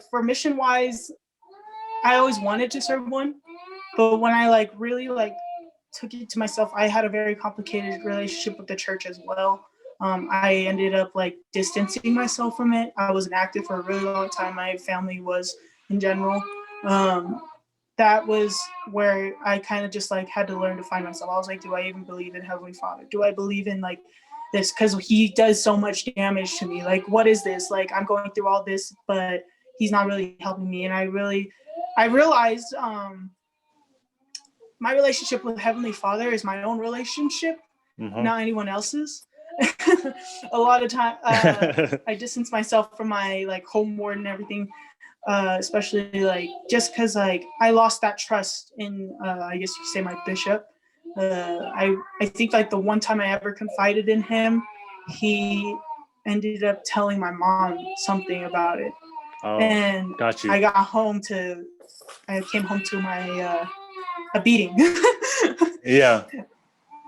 like for mission wise, I always wanted to serve one, but when I like really like took it to myself, I had a very complicated relationship with the church as well. I ended up like distancing myself from it. I wasn't active for a really long time. My family was in general. That was where I kind of just like had to learn to find myself. I was like, do I even believe in Heavenly Father? Do I believe in like this? Because he does so much damage to me. Like, what is this? Like, I'm going through all this, but he's not really helping me. And I realized my relationship with Heavenly Father is my own relationship, not anyone else's. A lot of time, I distance myself from my like home ward and everything. Especially like just because like I lost that trust in I guess you could say my bishop. I think like the one time I ever confided in him, he ended up telling my mom something about it. And got you. I came home to my a beating. Yeah.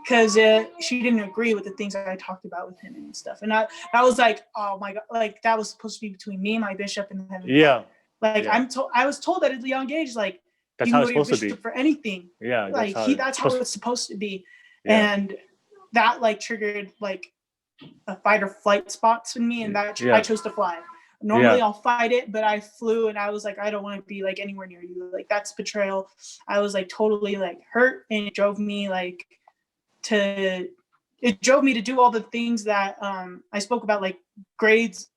Because she didn't agree with the things that I talked about with him and stuff. And I was like, oh my God, like that was supposed to be between me and my bishop and him. Yeah. Like I was told that at a young age, like that's you how can it's go to your supposed to bishop be for anything. Yeah. Like that's how it's supposed to be. Yeah. And that like triggered like a fight or flight spots in me, and that I chose to fly. Normally I'll fight it, but I flew and I was like, I don't want to be like anywhere near you. Like that's betrayal. I was like totally like hurt, and it drove me to do all the things that I spoke about, like grades,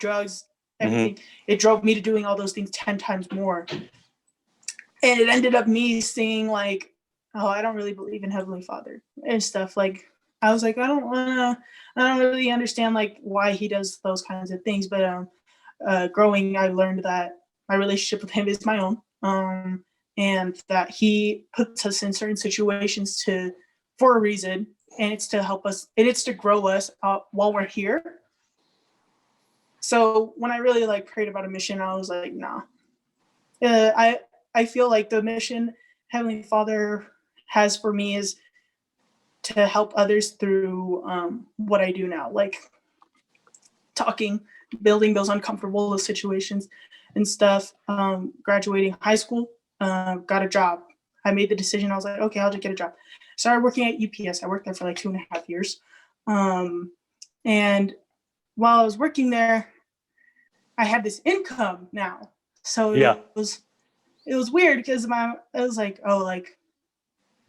drugs, everything. It drove me to doing all those things 10 times more. And it ended up me seeing like, oh, I don't really believe in Heavenly Father and stuff. Like I was like, I don't really understand like why he does those kinds of things. But growing, I learned that my relationship with him is my own, and that he puts us in certain situations for a reason, and it's to help us, and it's to grow us while we're here. So when I really like prayed about a mission, I was like, nah. I feel like the mission Heavenly Father has for me is to help others through what I do now, like talking, building those uncomfortable situations and stuff. Graduating high school, got a job. I made the decision. I was like, okay, I'll just get a job. Started working at UPS. I worked there for like 2.5 years. And while I was working there, I had this income now. So it was weird because it was like, oh, like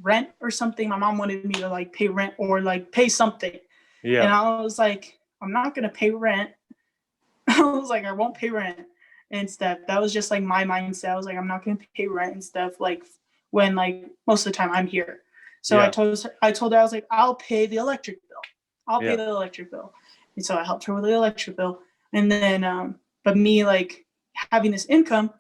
rent or something. My mom wanted me to like pay rent or like pay something. Yeah. And I was like, I'm not going to pay rent. I was like, I won't pay rent and stuff. That was just like my mindset. I was like, I'm not going to pay rent and stuff. Like when like most of the time I'm here. So I told her, I was like, I'll pay the electric bill. I'll pay the electric bill. And so I helped her with the electric bill. And then, but me like having this income,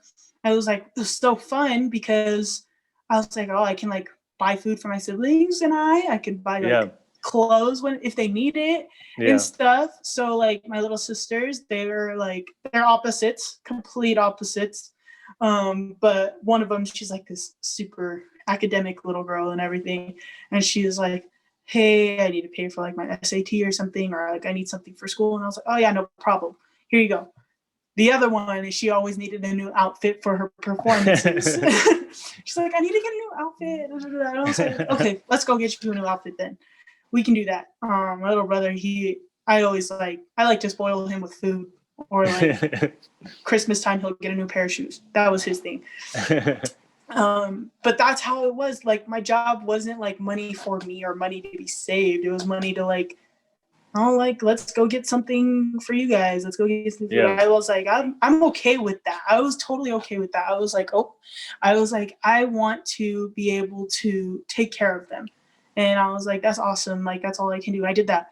I was like, it was so fun because I was like, oh, I can like buy food for my siblings and I could buy like clothes if they need it and stuff. So like my little sisters, they're opposites, complete opposites. But one of them, she's like this super academic little girl and everything. And she was like, hey, I need to pay for like my SAT or something, or like I need something for school. And I was like, oh yeah, no problem. Here you go. The other one, she always needed a new outfit for her performances. She's like, I need to get a new outfit. And I was like, okay, let's go get you a new outfit then. We can do that. My little brother, I like to spoil him with food, or like Christmas time, he'll get a new pair of shoes. That was his thing. But that's how it was. Like my job wasn't like money for me or money to be saved. It was money to like, oh, like, let's go get something for you guys. Let's go get something. Yeah. I was like, I'm okay with that. I was totally okay with that. I was like, I want to be able to take care of them. And I was like, that's awesome. Like, that's all I can do. I did that.